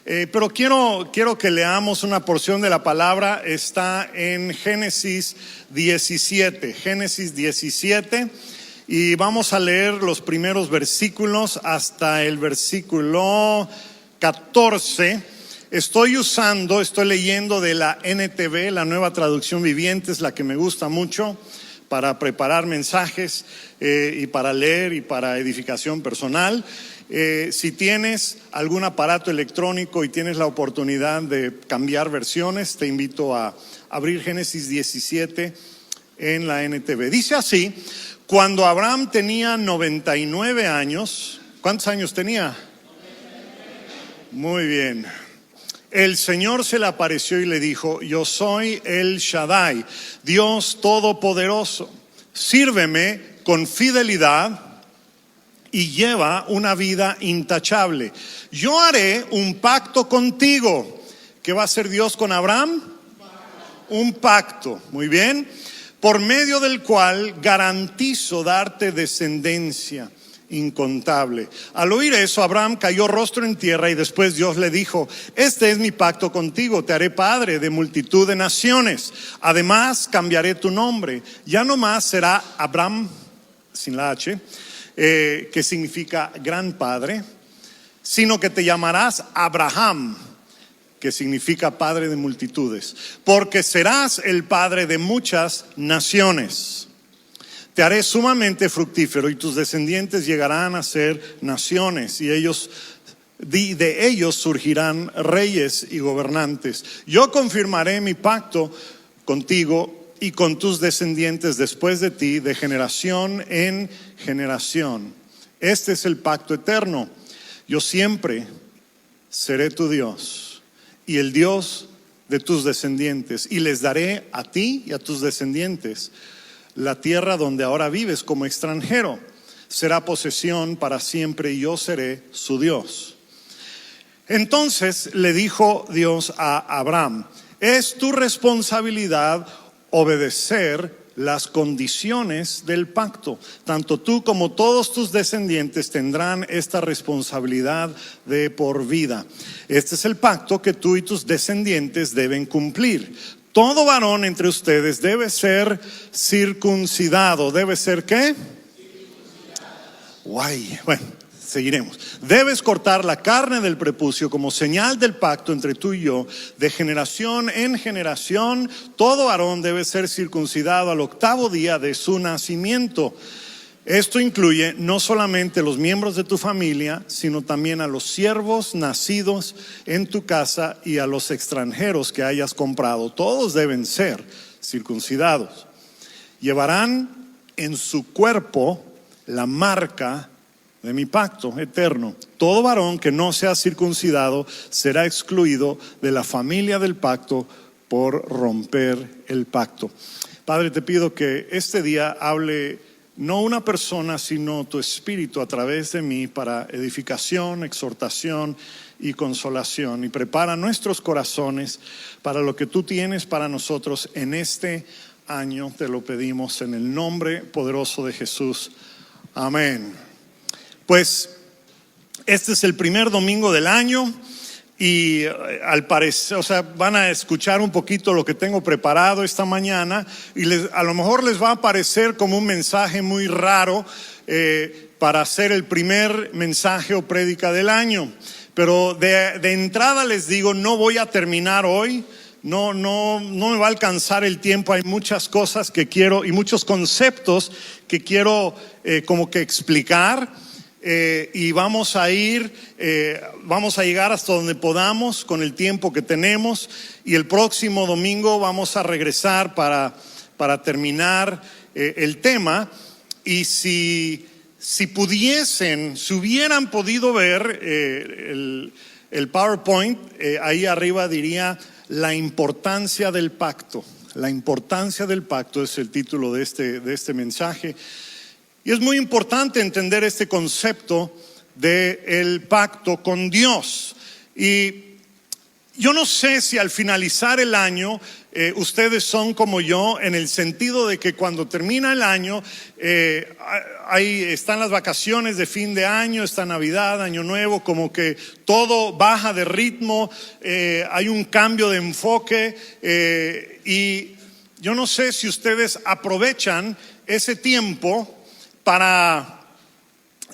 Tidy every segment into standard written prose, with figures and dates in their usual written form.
Pero quiero que leamos una porción de la palabra. Está en Génesis 17. Génesis 17. Y vamos a leer los primeros versículos hasta el versículo 14. Estoy leyendo de la NTV, la Nueva Traducción Viviente, es la que me gusta mucho para preparar mensajes y para leer y para edificación personal. Si tienes algún aparato electrónico y tienes la oportunidad de cambiar versiones, te invito a abrir Génesis 17 en la NTV. Dice así: cuando Abraham tenía 99 años, ¿cuántos años tenía? Muy bien. El Señor se le apareció y le dijo: yo soy el Shaddai, Dios Todopoderoso. Sírveme con fidelidad y lleva una vida intachable. Yo haré un pacto contigo. ¿Qué va a hacer Dios con Abraham? Un pacto, muy bien, por medio del cual garantizo darte descendencia incontable. Al oír eso, Abraham cayó rostro en tierra y después Dios le dijo: este es mi pacto contigo, te haré padre de multitud de naciones. Además cambiaré tu nombre, ya no más será Abraham, sin la H, que significa gran padre, sino que te llamarás Abraham, que significa padre de multitudes, porque serás el padre de muchas naciones. Te haré sumamente fructífero y tus descendientes llegarán a ser naciones, y de ellos surgirán reyes y gobernantes. Yo confirmaré mi pacto contigo y con tus descendientes después de ti, de generación en generación. Este es el pacto eterno. Yo siempre seré tu Dios y el Dios de tus descendientes, y les daré a ti y a tus descendientes la tierra donde ahora vives como extranjero. Será posesión para siempre y yo seré su Dios. Entonces le dijo Dios a Abraham: es tu responsabilidad obedecer las condiciones del pacto. Tanto tú como todos tus descendientes tendrán esta responsabilidad de por vida. Este es el pacto que tú y tus descendientes deben cumplir. Todo varón entre ustedes debe ser circuncidado. ¿Debe ser qué? Guay. Bueno, seguiremos. Debes cortar la carne del prepucio como señal del pacto entre tú y yo. De generación en generación, todo varón debe ser circuncidado al 8º día de su nacimiento. Esto incluye no solamente los miembros de tu familia, sino también a los siervos nacidos en tu casa y a los extranjeros que hayas comprado. Todos deben ser circuncidados. Llevarán en su cuerpo la marca de mi pacto eterno. Todo varón que no sea circuncidado será excluido de la familia del pacto por romper el pacto. Padre, te pido que este día hable no una persona, sino tu Espíritu a través de mí para edificación, exhortación y consolación. Y prepara nuestros corazones para lo que tú tienes para nosotros en este año. Te lo pedimos en el nombre poderoso de Jesús. Amén. Pues este es el primer domingo del año. Y al parecer, van a escuchar un poquito lo que tengo preparado esta mañana, y a lo mejor les va a parecer como un mensaje muy raro para hacer el primer mensaje o prédica del año. Pero de entrada les digo, no voy a terminar hoy. No me va a alcanzar el tiempo. Hay muchas cosas que quiero y muchos conceptos que quiero como que explicar. Y vamos a llegar hasta donde podamos con el tiempo que tenemos, y el próximo domingo vamos a regresar para terminar el tema. Y si hubieran podido ver el PowerPoint, ahí arriba diría la importancia del pacto. La importancia del pacto es el título de este mensaje. Y es muy importante entender este concepto del pacto con Dios. Y Yo no sé si al finalizar el año ustedes son como yo, en el sentido de que cuando termina el año, ahí están las vacaciones de fin de año, está Navidad, Año Nuevo, como que todo baja de ritmo, hay un cambio de enfoque, y yo no sé si ustedes aprovechan ese tiempo para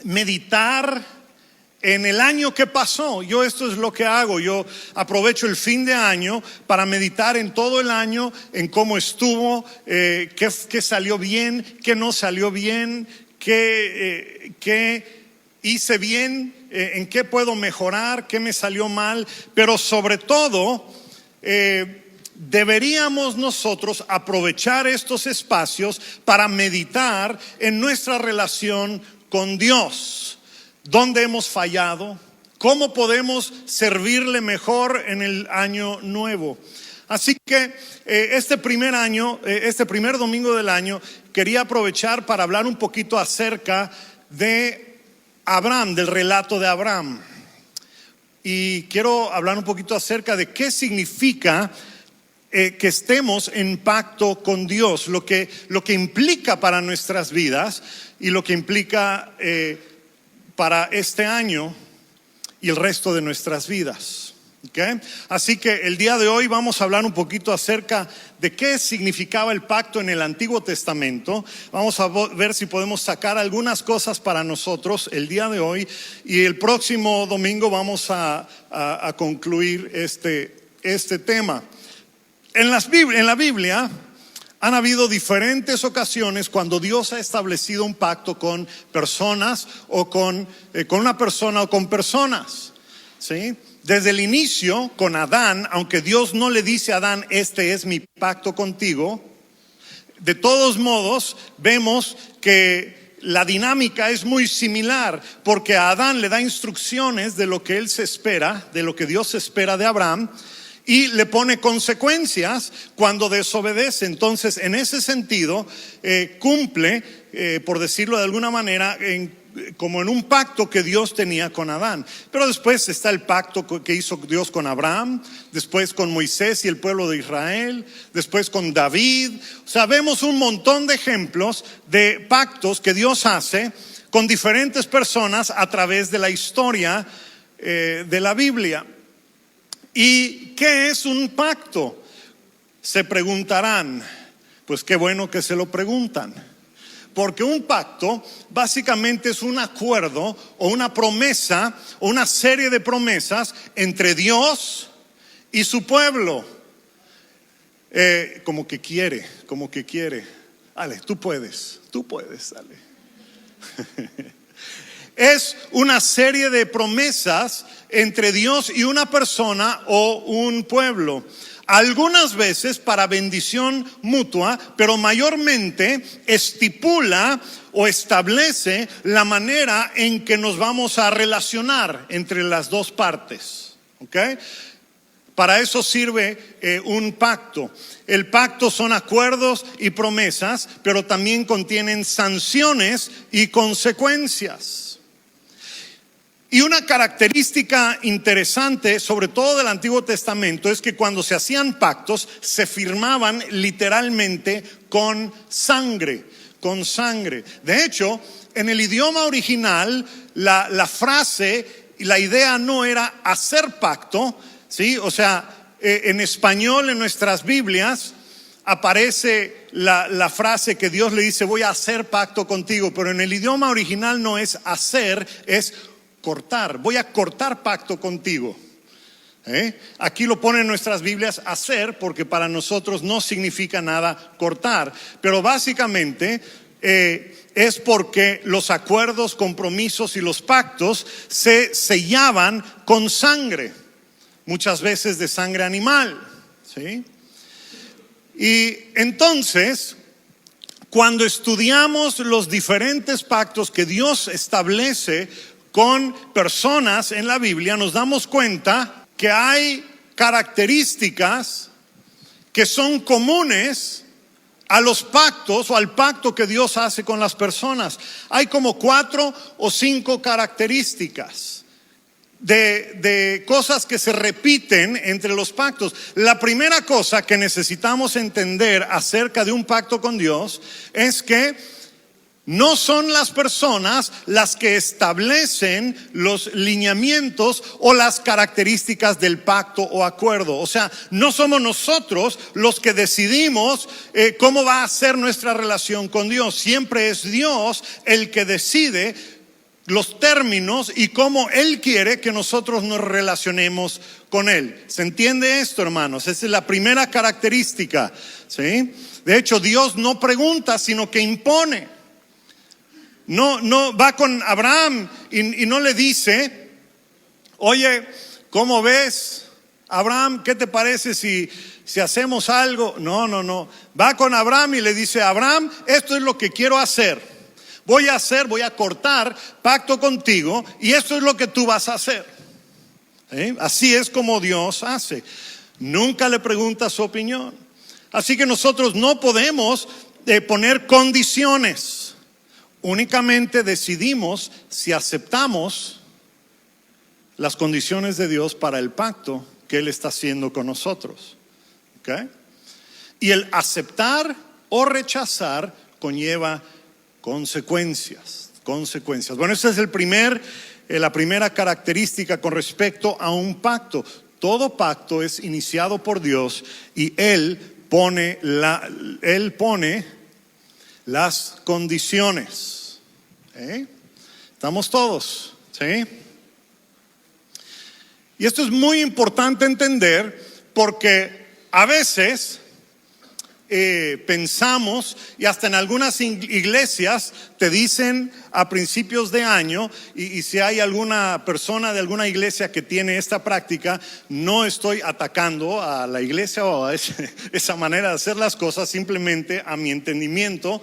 meditar en el año que pasó. Yo esto es lo que hago. Yo aprovecho el fin de año para meditar en todo el año, en cómo estuvo, qué salió bien, qué no salió bien, qué hice bien, en qué puedo mejorar, qué me salió mal. Pero sobre todo, deberíamos nosotros aprovechar estos espacios para meditar en nuestra relación con Dios. ¿Dónde hemos fallado? ¿Cómo podemos servirle mejor en el año nuevo? Así que este primer domingo del año, quería aprovechar para hablar un poquito acerca de Abraham, del relato de Abraham. Y quiero hablar un poquito acerca de qué significa que estemos en pacto con Dios, lo que implica para nuestras vidas y lo que implica para este año y el resto de nuestras vidas. ¿Okay? Así que el día de hoy vamos a hablar un poquito acerca de qué significaba el pacto en el Antiguo Testamento. Vamos a ver si podemos sacar algunas cosas para nosotros el día de hoy, y el próximo domingo vamos a concluir este tema. En la Biblia han habido diferentes ocasiones cuando Dios ha establecido un pacto con personas o con una persona o con personas, ¿sí? Desde el inicio con Adán, aunque Dios no le dice a Adán, este es mi pacto contigo, de todos modos vemos que la dinámica es muy similar, porque a Adán le da instrucciones de lo que él se espera, de lo que Dios espera de Abraham, y le pone consecuencias cuando desobedece. Entonces, en ese sentido, cumple, por decirlo de alguna manera, como en un pacto que Dios tenía con Adán. Pero después está el pacto que hizo Dios con Abraham, después con Moisés y el pueblo de Israel, después con David. O sea, vemos un montón de ejemplos de pactos que Dios hace con diferentes personas a través de la historia de la Biblia. ¿Y qué es un pacto? Se preguntarán. Pues qué bueno que se lo preguntan. Porque un pacto básicamente es un acuerdo o una promesa o una serie de promesas entre Dios y su pueblo. Como que quiere. Ale, tú puedes, Ale. Es una serie de promesas entre Dios y una persona o un pueblo. Algunas veces para bendición mutua, pero mayormente estipula o establece la manera en que nos vamos a relacionar entre las dos partes. ¿Okay? Para eso sirve un pacto. El pacto son acuerdos y promesas, pero también contienen sanciones y consecuencias. Y una característica interesante, sobre todo del Antiguo Testamento, es que cuando se hacían pactos, se firmaban literalmente con sangre. De hecho, en el idioma original, la frase y la idea no era hacer pacto, ¿sí? O sea, en español, en nuestras Biblias, aparece la frase que Dios le dice, voy a hacer pacto contigo, pero en el idioma original no es hacer, es cortar. Voy a cortar pacto contigo. Aquí lo pone en nuestras Biblias hacer, porque para nosotros no significa nada cortar, pero básicamente es porque los acuerdos, compromisos y los pactos se sellaban con sangre, muchas veces de sangre animal, ¿sí? Y entonces, cuando estudiamos los diferentes pactos que Dios establece con personas en la Biblia, nos damos cuenta que hay características que son comunes a los pactos o al pacto que Dios hace con las personas. Hay como 4 o 5 características de cosas que se repiten entre los pactos. La primera cosa que necesitamos entender acerca de un pacto con Dios es que no son las personas las que establecen los lineamientos o las características del pacto o acuerdo. O sea, no somos nosotros los que decidimos cómo va a ser nuestra relación con Dios. Siempre es Dios el que decide los términos y cómo Él quiere que nosotros nos relacionemos con Él. ¿Se entiende esto, hermanos? Esa es la primera característica, ¿sí? De hecho, Dios no pregunta, sino que impone. No va con Abraham y no le dice, oye, ¿cómo ves, Abraham? ¿Qué te parece si hacemos algo? No. Va con Abraham y le dice, Abraham, esto es lo que quiero hacer. Voy a cortar pacto contigo y esto es lo que tú vas a hacer. Así es como Dios hace. Nunca le pregunta su opinión. Así que nosotros no podemos poner condiciones. Únicamente decidimos si aceptamos las condiciones de Dios para el pacto que Él está haciendo con nosotros. ¿Okay? Y el aceptar o rechazar conlleva consecuencias. Bueno, esa es la primera característica con respecto a un pacto. Todo pacto es iniciado por Dios y Él pone las condiciones. ¿Estamos todos? ¿Sí? Y esto es muy importante entender porque a veces pensamos, y hasta en algunas iglesias te dicen a principios de año, y si hay alguna persona de alguna iglesia que tiene esta práctica, no estoy atacando a la iglesia o a esa manera de hacer las cosas, simplemente a mi entendimiento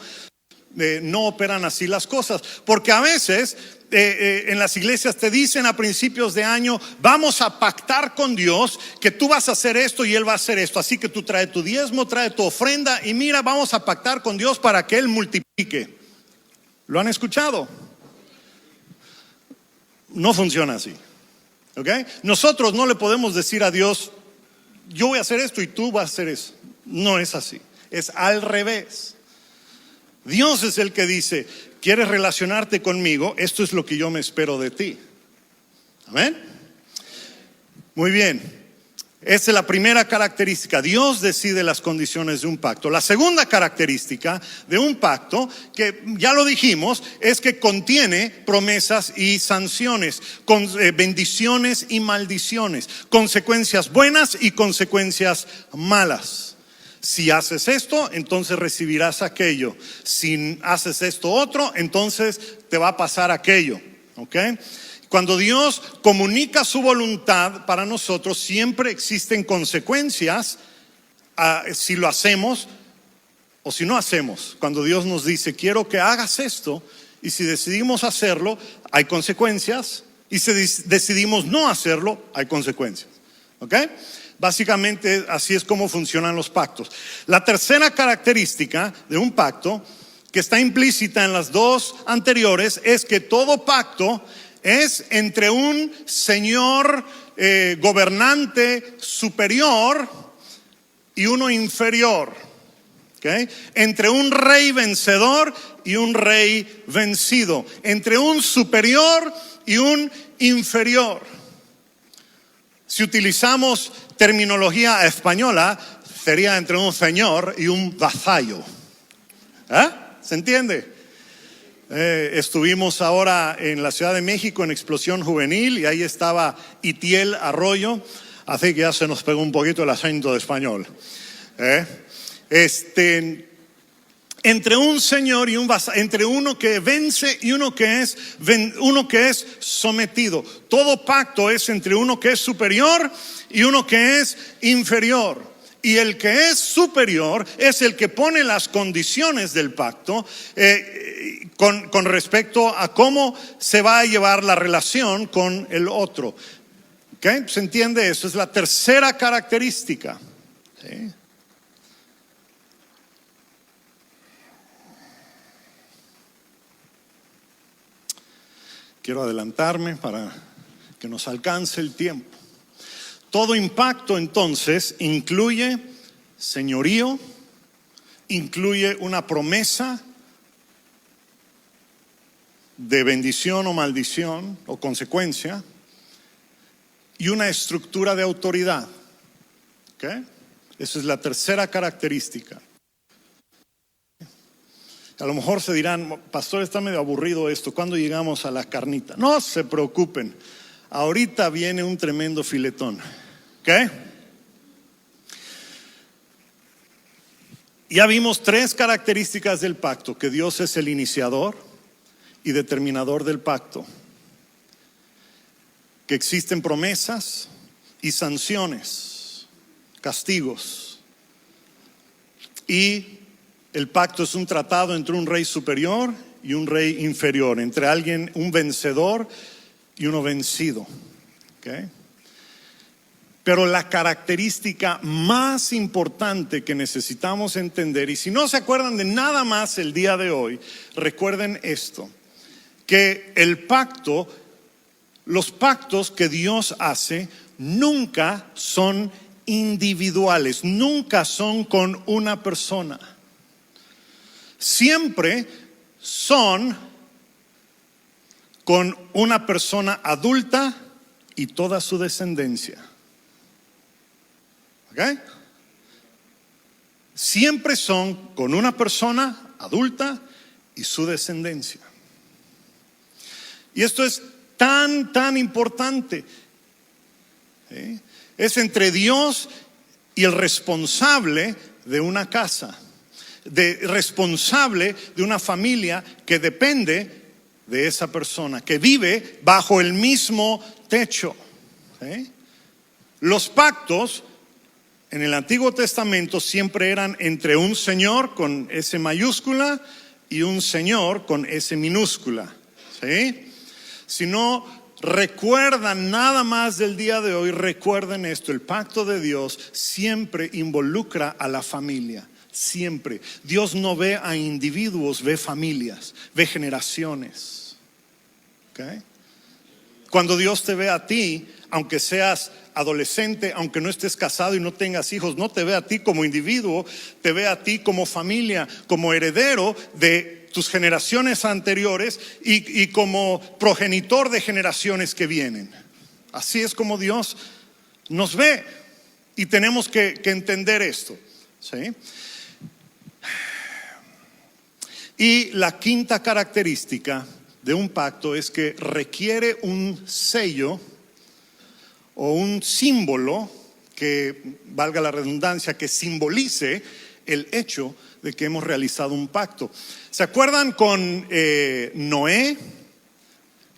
no operan así las cosas, porque a veces en las iglesias te dicen a principios de año, vamos a pactar con Dios que tú vas a hacer esto y Él va a hacer esto, así que tú trae tu diezmo, trae tu ofrenda y mira, vamos a pactar con Dios para que Él multiplique. ¿Lo han escuchado? No funciona así. ¿Okay? Nosotros no le podemos decir a Dios, yo voy a hacer esto y tú vas a hacer eso. No es así, es al revés. Dios es el que dice, ¿quieres relacionarte conmigo? Esto es lo que yo me espero de ti. ¿Amén? Muy bien. Esa es la primera característica. Dios decide las condiciones de un pacto. La segunda característica de un pacto, que ya lo dijimos, es que contiene promesas y sanciones, con bendiciones y maldiciones, consecuencias buenas y consecuencias malas. Si haces esto, entonces recibirás aquello. Si haces esto otro, entonces te va a pasar aquello. ¿Ok? Cuando Dios comunica su voluntad para nosotros, siempre existen consecuencias si lo hacemos o si no hacemos. Cuando Dios nos dice, quiero que hagas esto, y si decidimos hacerlo, hay consecuencias. Y si decidimos no hacerlo, hay consecuencias. ¿Ok? Básicamente así es como funcionan los pactos. La tercera característica de un pacto, que está implícita en las dos anteriores, es que todo pacto es entre un señor gobernante superior y uno inferior. ¿Okay? Entre un rey vencedor y un rey vencido. Entre un superior y un inferior. Si utilizamos terminología española, sería entre un señor y un vasallo. ¿Se entiende? Estuvimos ahora en la Ciudad de México en Explosión Juvenil y ahí estaba Itiel Arroyo, así que ya se nos pegó un poquito el acento de español. Entre un señor y un vasallo, entre uno que vence y uno que es sometido. Todo pacto es entre uno que es superior y uno que es inferior. Y el que es superior es el que pone las condiciones del pacto con respecto a cómo se va a llevar la relación con el otro. ¿Okay? ¿Se entiende eso? Es la tercera característica. ¿Sí? Quiero adelantarme para que nos alcance el tiempo. Todo impacto entonces incluye señorío, incluye una promesa de bendición o maldición o consecuencia y una estructura de autoridad. ¿Okay? Esa es la tercera característica. A lo mejor se dirán, pastor, está medio aburrido esto, ¿cuándo llegamos a la carnita? No se preocupen, ahorita viene un tremendo filetón. ¿Ok? Ya vimos tres características del pacto: que Dios es el iniciador y determinador del pacto, que existen promesas y sanciones, castigos, y el pacto es un tratado entre un rey superior y un rey inferior, entre alguien, un vencedor y uno vencido. ¿Okay? Pero la característica más importante que necesitamos entender, y si no se acuerdan de nada más el día de hoy, recuerden esto: que el pacto, los pactos que Dios hace nunca son individuales, nunca son con una persona. Siempre son con una persona adulta y toda su descendencia. ¿Ok? Siempre son con una persona adulta y su descendencia. Y esto es tan importante. ¿Sí? Es entre Dios y el responsable de una casa, responsable de una familia que depende de esa persona, que vive bajo el mismo techo. ¿Sí? Los pactos en el Antiguo Testamento siempre eran entre un señor con S mayúscula y un señor con S minúscula. ¿Sí? Si no recuerdan nada más del día de hoy, recuerden esto: el pacto de Dios siempre involucra a la familia. Siempre. Dios no ve a individuos, ve familias, ve generaciones. ¿Okay? Cuando Dios te ve a ti, aunque seas adolescente, aunque no estés casado y no tengas hijos, no te ve a ti como individuo, te ve a ti como familia, como heredero de tus generaciones anteriores y como progenitor de generaciones que vienen. Así es como Dios nos ve, y tenemos que entender esto. ¿Sí? Y la quinta característica de un pacto es que requiere un sello o un símbolo que, valga la redundancia, que simbolice el hecho de que hemos realizado un pacto. ¿Se acuerdan con Noé?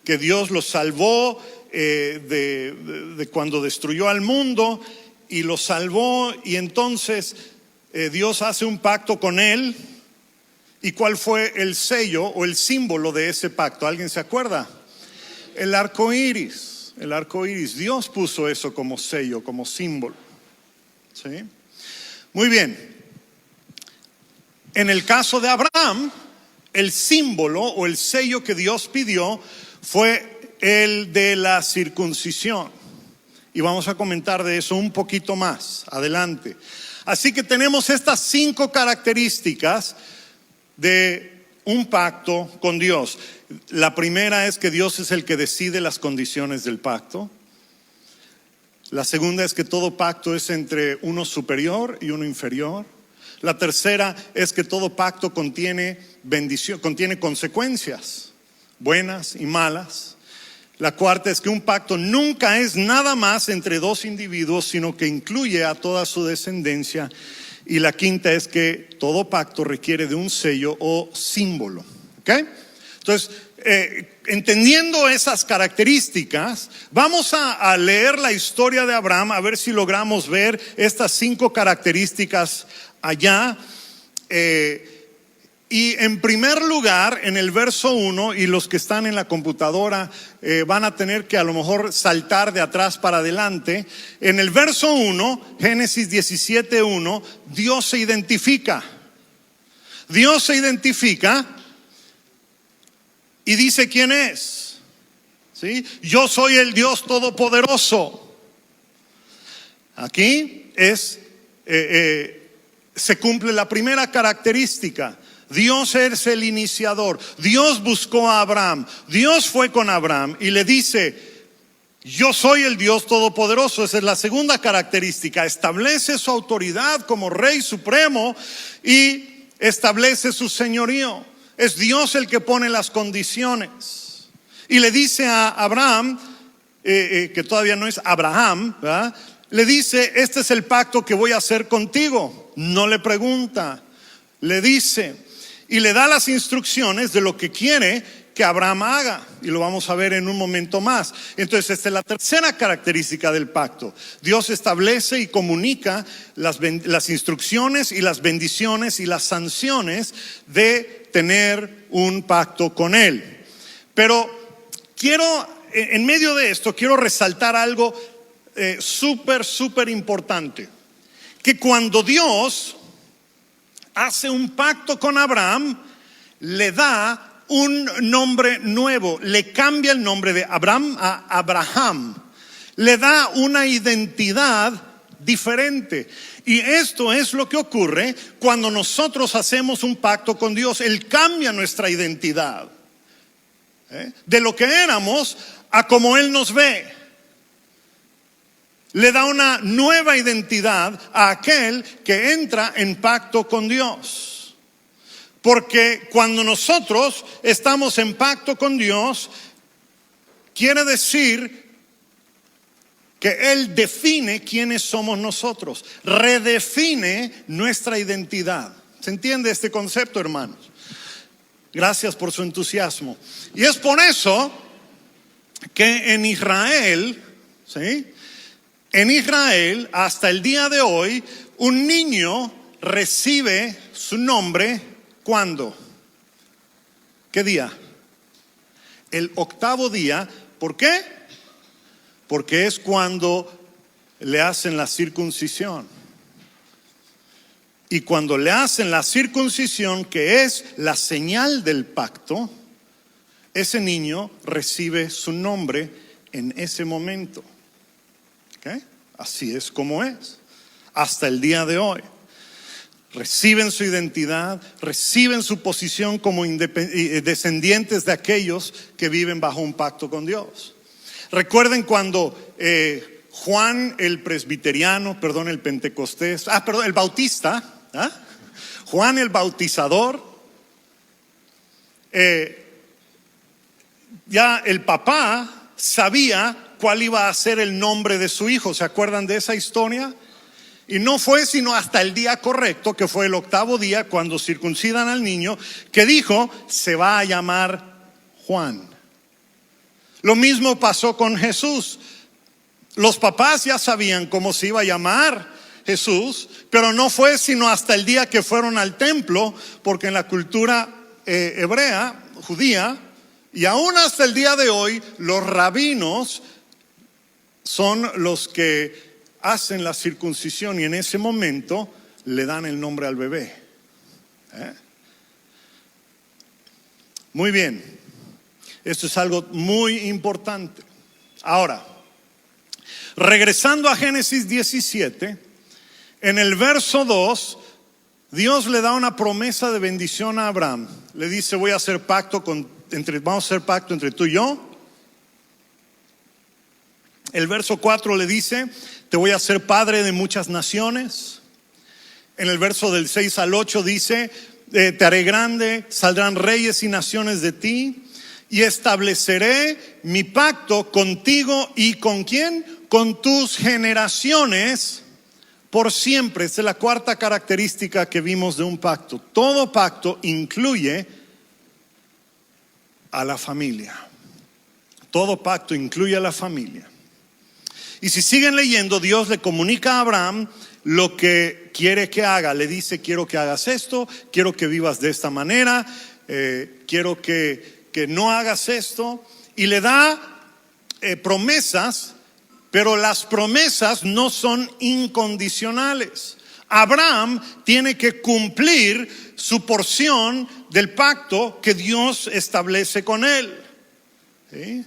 Que Dios lo salvó de cuando destruyó al mundo, y lo salvó, y entonces Dios hace un pacto con él. ¿Y cuál fue el sello o el símbolo de ese pacto? ¿Alguien se acuerda? El arco iris. El arco iris. Dios puso eso como sello, como símbolo. ¿Sí? Muy bien. En el caso de Abraham, el símbolo o el sello que Dios pidió fue el de la circuncisión. Y vamos a comentar de eso un poquito más adelante. Así que tenemos estas 5 características de un pacto con Dios. La primera es que Dios es el que decide las condiciones del pacto. La segunda es que todo pacto es entre uno superior y uno inferior. La tercera es que todo pacto contiene bendición, contiene consecuencias, buenas y malas. La cuarta es que un pacto nunca es nada más entre dos individuos, sino que incluye a toda su descendencia. Y la quinta es que todo pacto requiere de un sello o símbolo. ¿Okay? Entonces, entendiendo esas características, vamos a leer la historia de Abraham, a ver si logramos ver estas 5 características allá. Y en primer lugar, en el verso 1, y los que están en la computadora van a tener que a lo mejor saltar de atrás para adelante. En el verso 1, Génesis 17:1, Dios se identifica. Dios se identifica y dice quién es. ¿sí? Yo soy el Dios Todopoderoso. Aquí se cumple la primera característica. Dios es el iniciador. Dios buscó a Abraham. Dios fue con Abraham y le dice: yo soy el Dios Todopoderoso. Esa es la segunda característica. Establece su autoridad como Rey Supremo y establece su señorío. Es Dios el que pone las condiciones. Y le dice a Abraham, que todavía no es Abraham, ¿verdad? Le dice: este es el pacto que voy a hacer contigo. No le pregunta, le dice y le da las instrucciones de lo que quiere que Abraham haga, y lo vamos a ver en un momento más. Entonces, esta es la tercera característica del pacto. Dios establece y comunica las instrucciones y las bendiciones y las sanciones de tener un pacto con Él. Pero en medio de esto, quiero resaltar algo súper importante. Que cuando Dios hace un pacto con Abraham, le da un nombre nuevo, le cambia el nombre de Abraham a Abraham, le da una identidad diferente. Y esto es lo que ocurre cuando nosotros hacemos un pacto con Dios. Él cambia nuestra identidad, de lo que éramos a como Él nos ve. Le da una nueva identidad a aquel que entra en pacto con Dios. Porque cuando nosotros estamos en pacto con Dios, quiere decir que Él define quiénes somos nosotros, redefine nuestra identidad. ¿Se entiende este concepto, hermanos? Gracias por su entusiasmo. Y es por eso que en Israel, ¿sí? En Israel, hasta el día de hoy, un niño recibe su nombre. ¿Cuándo? ¿Qué día? El 8º día. ¿Por qué? Porque es cuando le hacen la circuncisión. Y cuando le hacen la circuncisión, que es la señal del pacto, ese niño recibe su nombre en ese momento. ¿Okay? Así es como es. Hasta el día de hoy. Reciben su identidad, reciben su posición como descendientes de aquellos que viven bajo un pacto con Dios. Recuerden cuando Juan el presbiteriano, el pentecostés, el bautista, Juan el bautizador, ya el papá sabía cuál iba a ser el nombre de su hijo. ¿Se acuerdan de esa historia? Y no fue sino hasta el día correcto, que fue el 8º día, cuando circuncidan al niño, que dijo: se va a llamar Juan. Lo mismo pasó con Jesús. Los papás ya sabían cómo se iba a llamar Jesús, pero no fue sino hasta el día que fueron al templo, porque en la cultura hebrea, judía, y aún hasta el día de hoy, los rabinos son los que hacen la circuncisión y en ese momento le dan el nombre al bebé. Muy bien, esto es algo muy importante. Ahora, regresando a Génesis 17, en el verso 2, Dios le da una promesa de bendición a Abraham. Le dice: vamos a hacer pacto entre tú y yo. El verso 4 le dice: te voy a hacer padre de muchas naciones. En el verso del 6 al 8 dice: te haré grande, saldrán reyes y naciones de ti, y estableceré mi pacto contigo y ¿con quién? Con tus generaciones por siempre. Esta es la cuarta característica que vimos de un pacto. Todo pacto incluye a la familia. Todo pacto incluye a la familia. Y si siguen leyendo, Dios le comunica a Abraham lo que quiere que haga. Le dice: quiero que hagas esto, quiero que vivas de esta manera, quiero que no hagas esto. Y le da promesas, pero las promesas no son incondicionales. Abraham tiene que cumplir su porción del pacto que Dios establece con él. ¿Sí?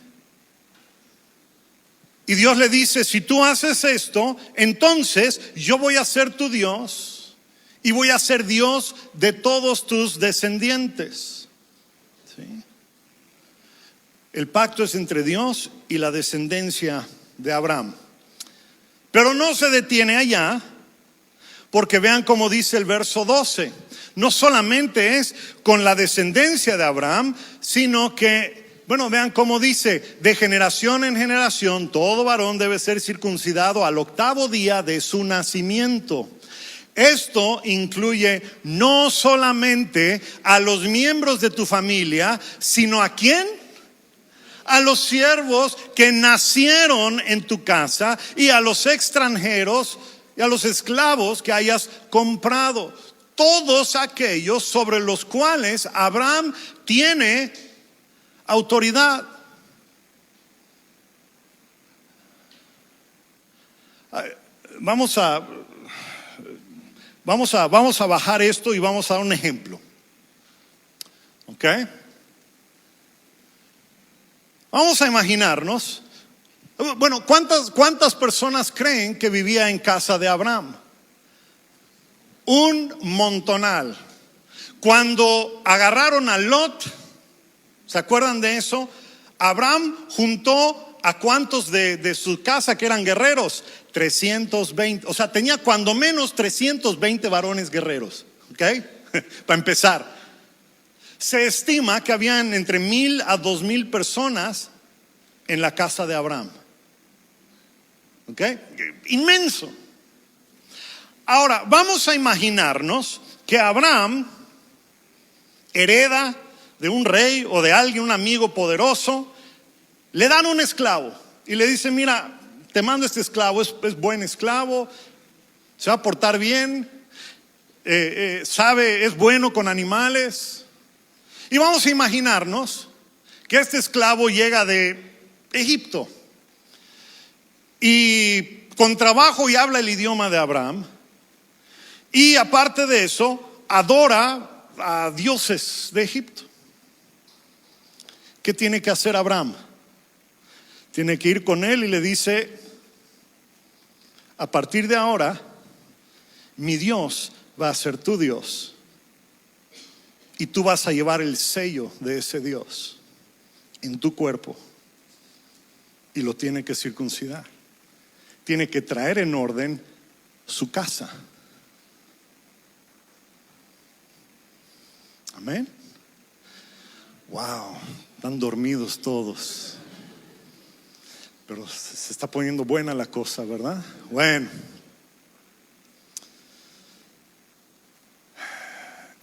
Y Dios le dice, si tú haces esto, entonces yo voy a ser tu Dios y voy a ser Dios de todos tus descendientes. ¿Sí? El pacto es entre Dios y la descendencia de Abraham. Pero no se detiene allá, porque vean cómo dice el verso 12. No solamente es con la descendencia de Abraham, sino que, bueno, vean cómo dice, de generación en generación, todo varón debe ser circuncidado al 8º día de su nacimiento. Esto incluye no solamente a los miembros de tu familia, sino ¿a quién? A los siervos que nacieron en tu casa y a los extranjeros y a los esclavos que hayas comprado. Todos aquellos sobre los cuales Abraham tiene autoridad. Vamos a bajar esto y vamos a dar un ejemplo. ¿Ok? Vamos a imaginarnos, bueno, ¿cuántas personas creen que vivía en casa de Abraham? Un montonal. Cuando agarraron a Lot, ¿se acuerdan de eso? Abraham juntó a cuántos de su casa que eran guerreros, 320, o sea, tenía cuando menos 320 varones guerreros, ¿ok? Para empezar. Se estima que habían entre 1,000 a 2,000 personas en la casa de Abraham. ¿Ok? Inmenso. Ahora, vamos a imaginarnos que Abraham hereda de un rey o de alguien, un amigo poderoso. Le dan un esclavo y le dicen, mira, te mando este esclavo, es buen esclavo, se va a portar bien, sabe, es bueno con animales. Y vamos a imaginarnos que este esclavo llega de Egipto y con trabajo y habla el idioma de Abraham, y aparte de eso adora a dioses de Egipto. ¿Qué tiene que hacer Abraham? Tiene que ir con él y le dice, a partir de ahora mi Dios va a ser tu Dios. Y tú vas a llevar el sello de ese Dios en tu cuerpo. Y lo tiene que circuncidar. Tiene que traer en orden su casa. Amén. Wow, están dormidos todos. Pero se está poniendo buena la cosa, ¿verdad? Bueno.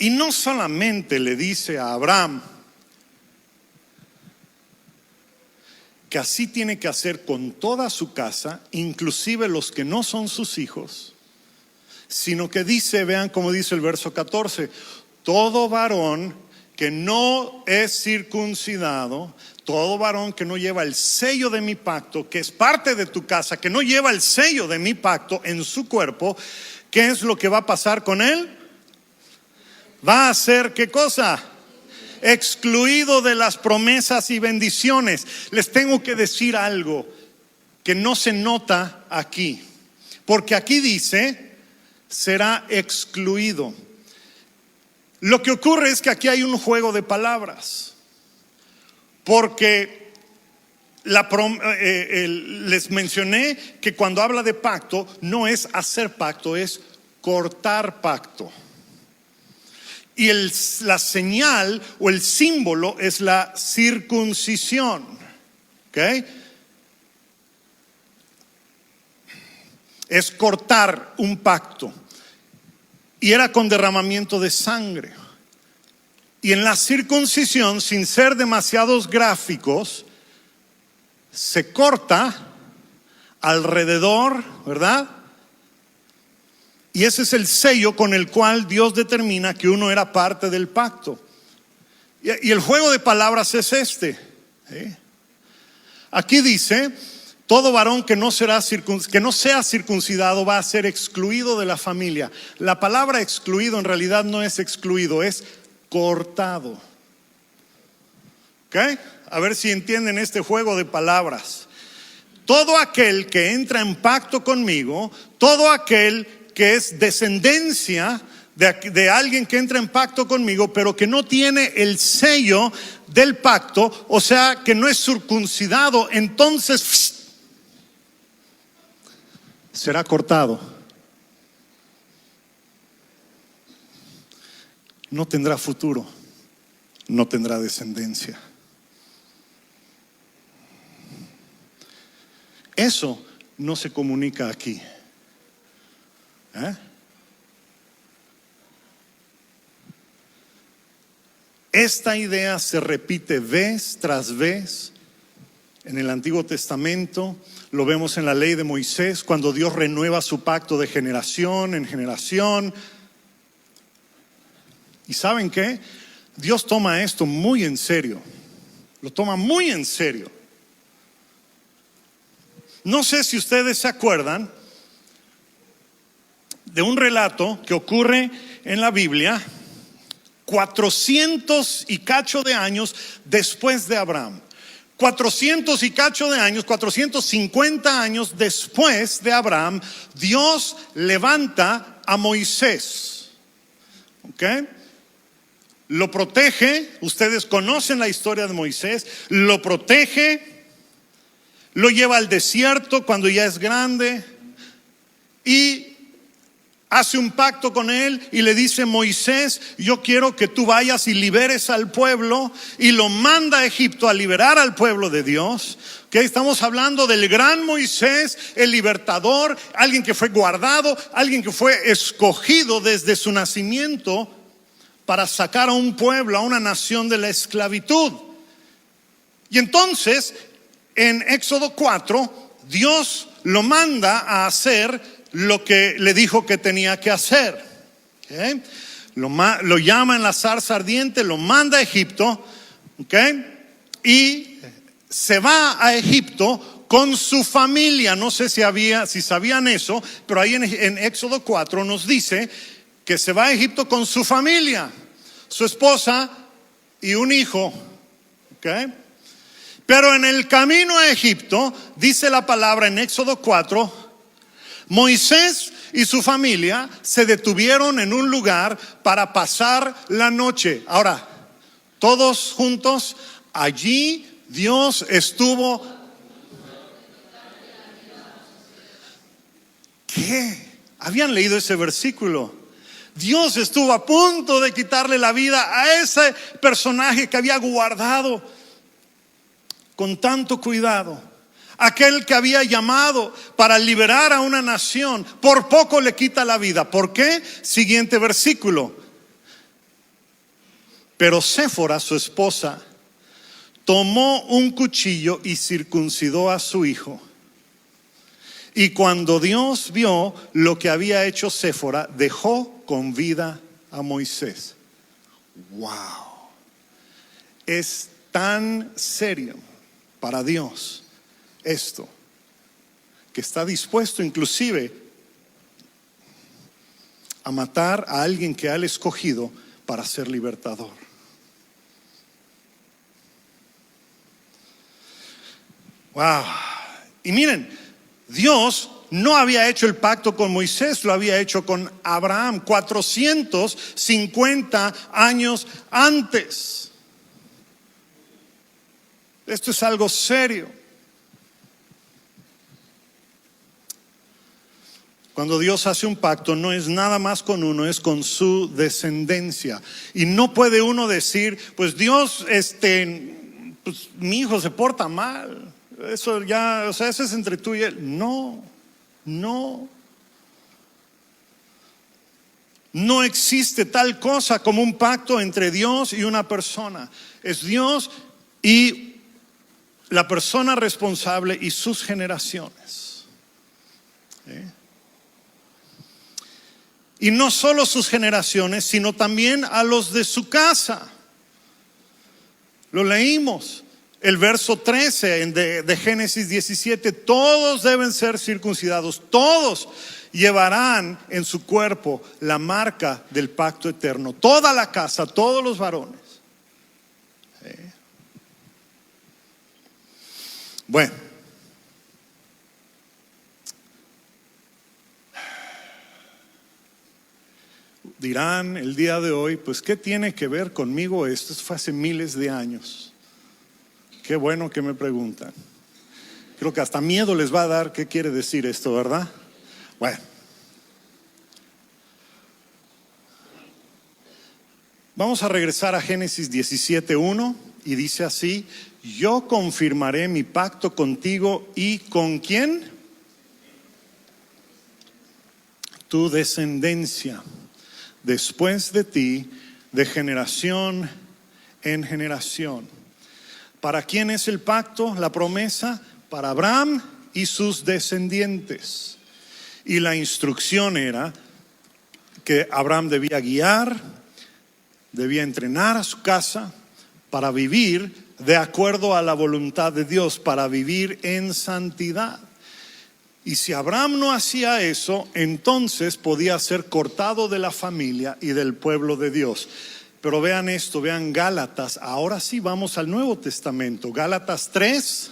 Y no solamente le dice a Abraham que así tiene que hacer con toda su casa, inclusive los que no son sus hijos, sino que dice, vean cómo dice el verso 14, todo varón que no es circuncidado, todo varón que no lleva el sello de mi pacto, que es parte de tu casa, que no lleva el sello de mi pacto en su cuerpo, ¿qué es lo que va a pasar con él? Va a ser, ¿qué cosa? Excluido de las promesas y bendiciones. Les tengo que decir algo que no se nota aquí, porque aquí dice, será excluido. Lo que ocurre es que aquí hay un juego de palabras, porque les mencioné que cuando habla de pacto, no es hacer pacto, es cortar pacto. Y la señal o el símbolo es la circuncisión. ¿Ok? Es cortar un pacto. Y era con derramamiento de sangre. Y en la circuncisión, sin ser demasiados gráficos, se corta alrededor, ¿verdad? Y ese es el sello con el cual Dios determina que uno era parte del pacto. Y el juego de palabras es este. ¿Sí? Aquí dice, todo varón que no sea circuncidado va a ser excluido de la familia. La palabra excluido en realidad no es excluido, es cortado. ¿Ok? A ver si entienden este juego de palabras. todo aquel que entra en pacto conmigo, todo aquel que es descendencia de alguien que entra en pacto conmigo, pero que no tiene el sello del pacto, o sea, que no es circuncidado, entonces será cortado. No tendrá futuro, no tendrá descendencia. Eso no se comunica aquí. Esta idea se repite vez tras vez en el Antiguo Testamento. Lo vemos en la ley de Moisés, cuando Dios renueva su pacto de generación en generación. ¿Y saben qué? Dios toma esto muy en serio. Lo toma muy en serio. No sé si ustedes se acuerdan de un relato que ocurre en la Biblia 400 y cacho de años después de Abraham. 400 y cacho de años, 450 años después de Abraham, Dios levanta a Moisés. ¿Ok? Lo protege, ustedes conocen la historia de Moisés, lo protege, lo lleva al desierto cuando ya es grande y hace un pacto con él y le dice: Moisés, yo quiero que tú vayas y liberes al pueblo, y lo manda a Egipto a liberar al pueblo de Dios. ¿Okay? Estamos hablando del gran Moisés, el libertador, alguien que fue guardado, alguien que fue escogido desde su nacimiento para sacar a un pueblo, a una nación de la esclavitud. Y entonces, en Éxodo 4, Dios lo manda a hacer lo que le dijo que tenía que hacer. ¿Okay? Lo llama en la zarza ardiente, lo manda a Egipto. ¿Okay? Y se va a Egipto con su familia. No sé si sabían eso, pero ahí en Éxodo 4 nos dice que se va a Egipto con su familia, su esposa y un hijo. ¿Okay? Pero en el camino a Egipto, dice la palabra en Éxodo 4, Moisés y su familia se detuvieron en un lugar para pasar la noche. Ahora, todos juntos, allí Dios estuvo. ¿Qué? ¿Habían leído ese versículo? Dios estuvo a punto de quitarle la vida a ese personaje que había guardado con tanto cuidado. Aquel que había llamado para liberar a una nación, por poco le quita la vida. ¿Por qué? Siguiente versículo. Pero Séfora, su esposa, tomó un cuchillo y circuncidó a su hijo. Y cuando Dios vio lo que había hecho Séfora, dejó con vida a Moisés. ¡Wow! Es tan serio para Dios esto, que está dispuesto inclusive a matar a alguien que ha escogido para ser libertador. Wow. Y miren, Dios no había hecho el pacto con Moisés, lo había hecho con Abraham 450 años antes. Esto es algo serio. Cuando Dios hace un pacto, no es nada más con uno, es con su descendencia. Y no puede uno decir: pues Dios, pues mi hijo se porta mal. Eso ya, o sea, eso es entre tú y él. No. No existe tal cosa como un pacto entre Dios y una persona. Es Dios y la persona responsable y sus generaciones. Y no solo sus generaciones, sino también a los de su casa. Lo leímos. El verso 13 de Génesis 17, todos deben ser circuncidados, todos llevarán en su cuerpo la marca del pacto eterno, toda la casa, todos los varones. Bueno, dirán el día de hoy, pues ¿qué tiene que ver conmigo esto? Esto fue hace miles de años. Qué bueno que me preguntan. Creo que hasta miedo les va a dar qué quiere decir esto, ¿verdad? Bueno. Vamos a regresar a Génesis 17:1 y dice así: yo confirmaré mi pacto contigo y ¿con quién? Tu descendencia después de ti, de generación en generación. ¿Para quién es el pacto, la promesa? Para Abraham y sus descendientes. Y la instrucción era que Abraham debía guiar, debía entrenar a su casa para vivir de acuerdo a la voluntad de Dios, para vivir en santidad. Y si Abraham no hacía eso, entonces podía ser cortado de la familia y del pueblo de Dios. Pero vean esto, vean Gálatas. Ahora sí vamos al Nuevo Testamento. Gálatas 3,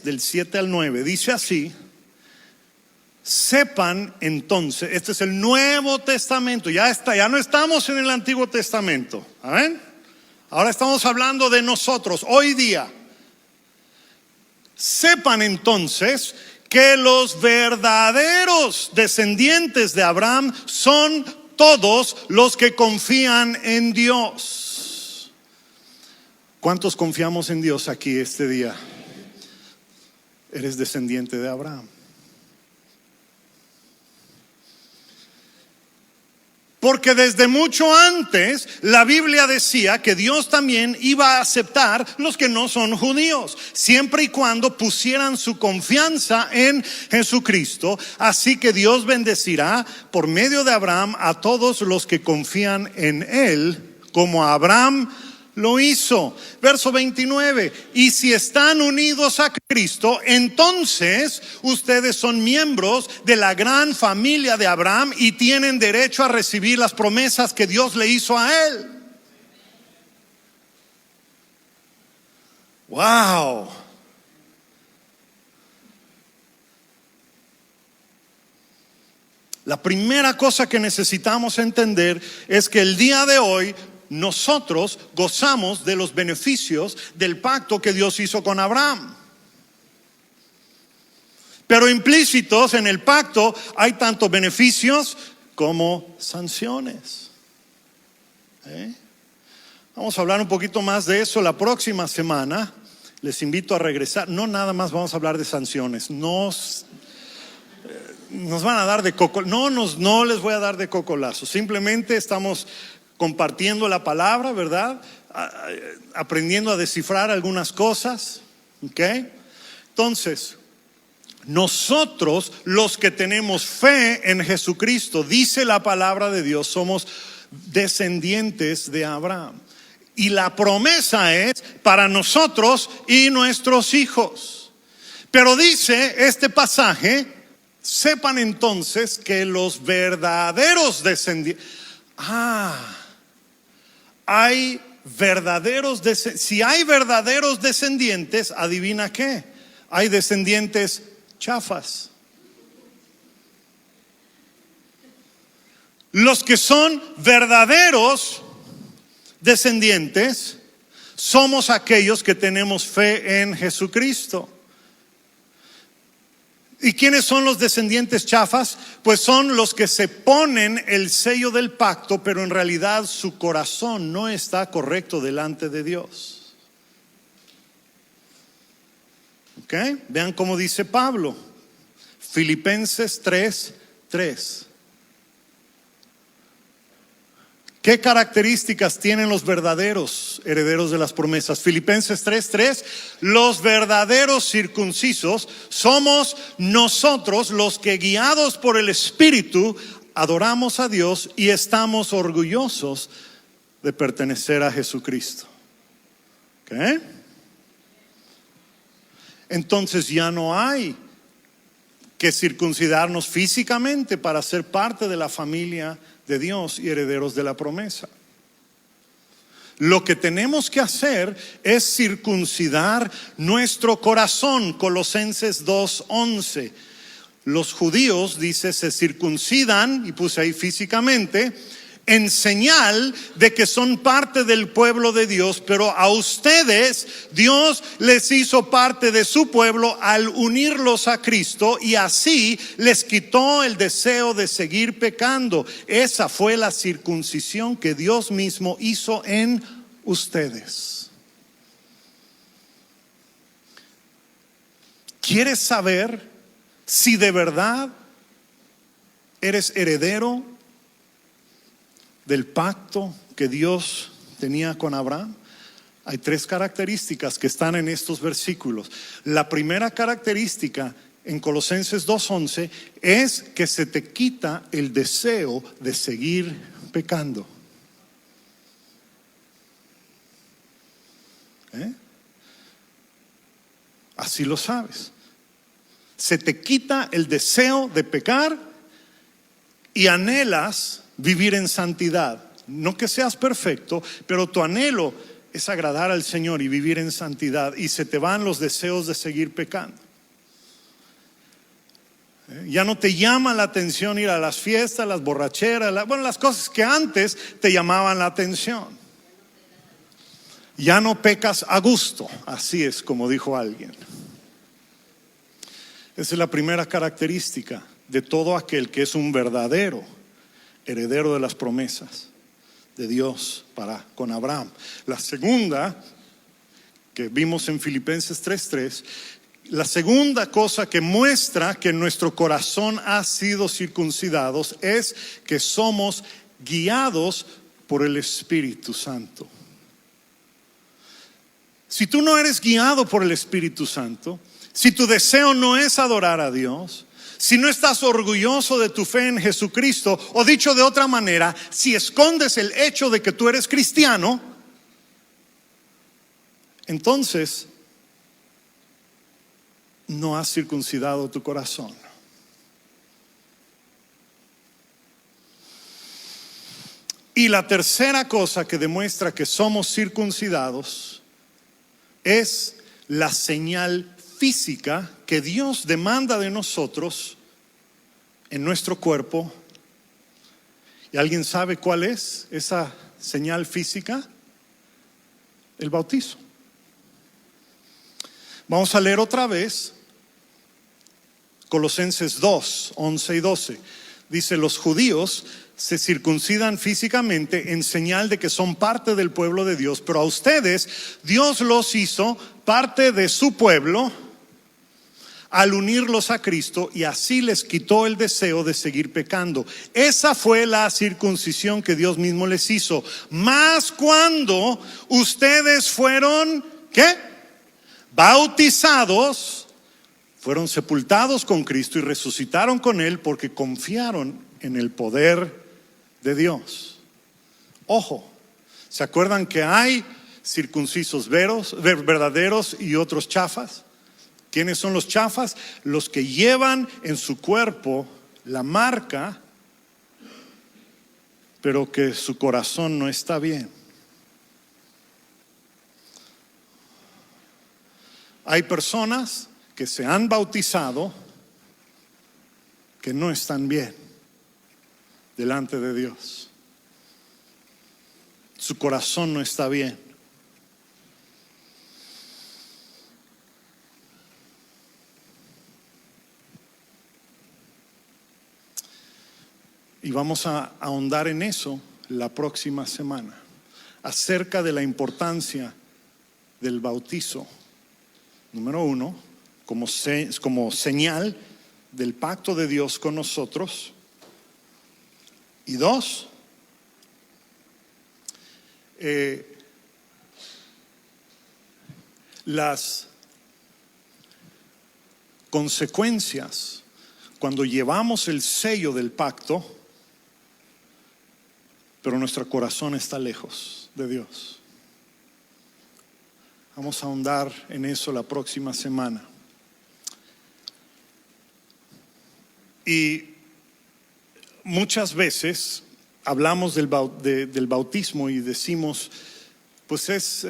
del 7 al 9. Dice así: sepan entonces, este es el Nuevo Testamento, ya no estamos en el Antiguo Testamento. ¿Amén? Ahora estamos hablando de nosotros, hoy día. Sepan entonces que los verdaderos descendientes de Abraham son todos los que confían en Dios. ¿Cuántos confiamos en Dios aquí este día? Eres descendiente de Abraham. Porque desde mucho antes la Biblia decía que Dios también iba a aceptar los que no son judíos, siempre y cuando pusieran su confianza en Jesucristo. Así que Dios bendecirá por medio de Abraham a todos los que confían en Él, como Abraham lo hizo. Verso 29: y si están unidos a Cristo, entonces ustedes son miembros de la gran familia de Abraham y tienen derecho a recibir las promesas que Dios le hizo a él. Wow. La primera cosa que necesitamos entender es que el día de hoy nosotros gozamos de los beneficios del pacto que Dios hizo con Abraham. Pero implícitos en el pacto hay tanto beneficios como sanciones. Vamos a hablar un poquito más de eso la próxima semana. Les invito a regresar. No nada más vamos a hablar de sanciones. Nos van a dar de coco. No les voy a dar de cocolazo. Simplemente estamos compartiendo la palabra, ¿verdad? Aprendiendo a descifrar algunas cosas. ¿Ok? Entonces, nosotros los que tenemos fe en Jesucristo, dice la palabra de Dios, somos descendientes de Abraham. Y la promesa es para nosotros y nuestros hijos. Pero dice este pasaje: sepan entonces que los verdaderos descendientes. Hay verdaderos descendientes. Si hay verdaderos descendientes, adivina qué, hay descendientes chafas. Los que son verdaderos descendientes somos aquellos que tenemos fe en Jesucristo. ¿Y quiénes son los descendientes chafas? Pues son los que se ponen el sello del pacto, pero en realidad su corazón no está correcto delante de Dios. ¿Ok? Vean cómo dice Pablo. Filipenses 3:3. ¿Qué características tienen los verdaderos herederos de las promesas? Filipenses 3:3. Los verdaderos circuncisos somos nosotros los que, guiados por el Espíritu, adoramos a Dios y estamos orgullosos de pertenecer a Jesucristo. ¿Ok? Entonces ya no hay que circuncidarnos físicamente para ser parte de la familia de Dios y herederos de la promesa. Lo que tenemos que hacer es circuncidar nuestro corazón. Colosenses 2:11. los judíos, dice, se circuncidan, y puse ahí físicamente, en señal de que son parte del pueblo de Dios, pero a ustedes Dios les hizo parte de su pueblo al unirlos a Cristo, y así les quitó el deseo de seguir pecando. Esa fue la circuncisión que Dios mismo hizo en ustedes. ¿Quieres saber si de verdad eres heredero del pacto que Dios tenía con Abraham? Hay 3 características que están en estos versículos. La primera característica en Colosenses 2:11 es que se te quita el deseo de seguir pecando. Así lo sabes. Se te quita el deseo de pecar y anhelas vivir en santidad. No que seas perfecto, pero tu anhelo es agradar al Señor y vivir en santidad, y se te van los deseos de seguir pecando. Ya no te llama la atención ir a las fiestas, las borracheras, las cosas que antes te llamaban la atención. Ya no pecas a gusto, así es como dijo alguien. Esa es la primera característica de todo aquel que es un verdadero heredero de las promesas de Dios para con Abraham. La segunda, que vimos en Filipenses 3:3, la segunda cosa que muestra que nuestro corazón ha sido circuncidados es que somos guiados por el Espíritu Santo. Si tú no eres guiado por el Espíritu Santo, si tu deseo no es adorar a Dios, si no estás orgulloso de tu fe en Jesucristo, o dicho de otra manera, si escondes el hecho de que tú eres cristiano, entonces no has circuncidado tu corazón. Y la tercera cosa que demuestra que somos circuncidados es la señal física que Dios demanda de nosotros en nuestro cuerpo. ¿Y alguien sabe cuál es esa señal física? El bautizo. Vamos a leer otra vez Colosenses 2:11 y 12. Dice: los judíos se circuncidan físicamente en señal de que son parte del pueblo de Dios, pero a ustedes Dios los hizo parte de su pueblo al unirlos a Cristo, y así les quitó el deseo de seguir pecando. Esa fue la circuncisión que Dios mismo les hizo. Mas cuando ustedes fueron, ¿qué? Bautizados, fueron sepultados con Cristo y resucitaron con Él porque confiaron en el poder de Dios. Ojo, ¿se acuerdan que hay circuncisos verdaderos y otros chafas? ¿Quiénes son los chafas? Los que llevan en su cuerpo la marca, pero que su corazón no está bien. Hay personas que se han bautizado que no están bien delante de Dios. Su corazón no está bien. Y vamos a ahondar en eso la próxima semana, acerca de la importancia del bautizo. Número 1, como señal del pacto de Dios con nosotros. Y 2, las consecuencias cuando llevamos el sello del pacto, pero nuestro corazón está lejos de Dios. Vamos a ahondar en eso la próxima semana. Y muchas veces hablamos del bautismo y decimos, pues es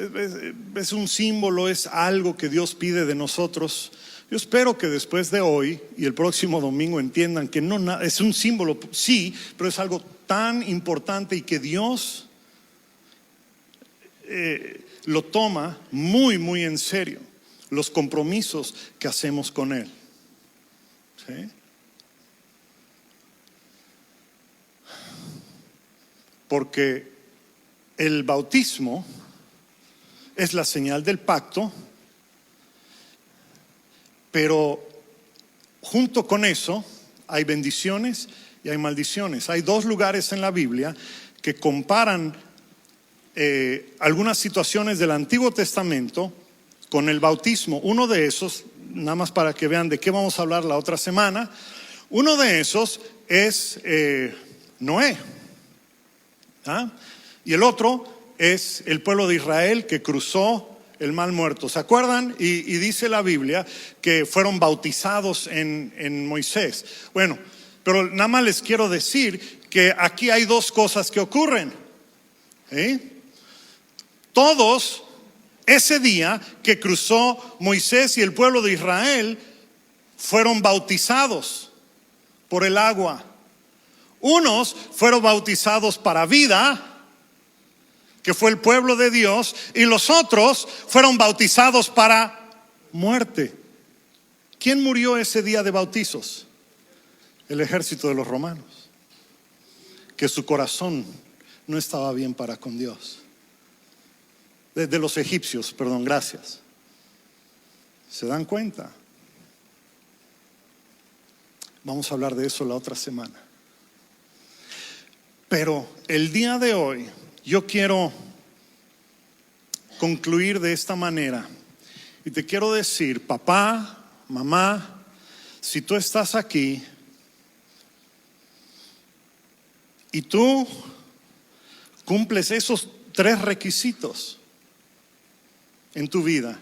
un símbolo, es algo que Dios pide de nosotros. Yo espero que después de hoy y el próximo domingo entiendan que no es un símbolo, sí, pero es algo tan importante y que Dios lo toma muy, muy en serio, los compromisos que hacemos con Él. ¿Sí? Porque el bautismo es la señal del pacto, pero junto con eso hay bendiciones y hay maldiciones. Hay dos lugares en la Biblia que comparan algunas situaciones del Antiguo Testamento con el bautismo. Uno de esos, nada más para que vean de qué vamos a hablar la otra semana, uno de esos es Noé. ¿Ah? Y el otro es el pueblo de Israel que cruzó el Mar Muerto. ¿Se acuerdan? Y dice la Biblia que fueron bautizados en Moisés. Bueno, pero nada más les quiero decir que aquí hay dos cosas que ocurren. Todos, ese día que cruzó Moisés y el pueblo de Israel, fueron bautizados por el agua. Unos fueron bautizados para vida, que fue el pueblo de Dios, y los otros fueron bautizados para muerte. ¿Quién murió ese día de bautizos? El ejército de los romanos, que su corazón no estaba bien para con Dios. De los egipcios, perdón, gracias. ¿Se dan cuenta? Vamos a hablar de eso la otra semana. Pero el día de hoy yo quiero concluir de esta manera. Y te quiero decir, papá, mamá, si tú estás aquí y tú cumples esos 3 requisitos en tu vida,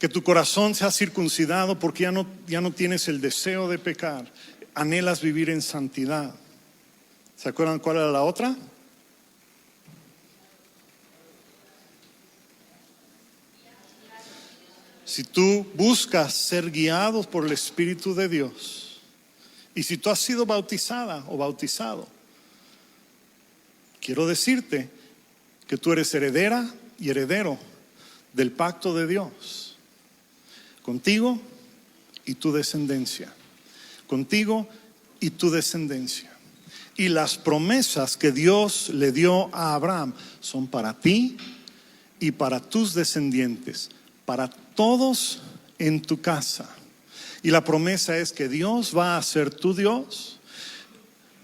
que tu corazón sea circuncidado porque ya no tienes el deseo de pecar, anhelas vivir en santidad. ¿Se acuerdan cuál era la otra? Si tú buscas ser guiados por el Espíritu de Dios, y si tú has sido bautizada o bautizado, quiero decirte que tú eres heredera y heredero del pacto de Dios, contigo y tu descendencia, contigo y tu descendencia. Y las promesas que Dios le dio a Abraham son para ti y para tus descendientes, para todos en tu casa. Y la promesa es que Dios va a ser tu Dios.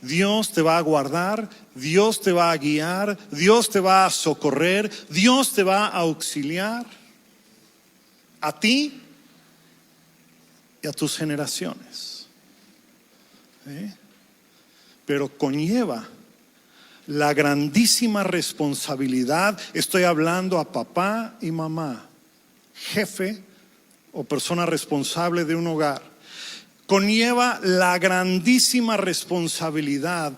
Dios te va a guardar, Dios te va a guiar, Dios te va a socorrer, Dios te va a auxiliar a ti y a tus generaciones. Pero conlleva la grandísima responsabilidad, estoy hablando a papá y mamá, jefe o persona responsable de un hogar, conlleva la grandísima responsabilidad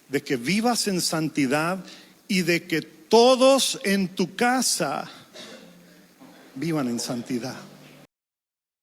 de que vivas en santidad y de que todos en tu casa vivan en santidad.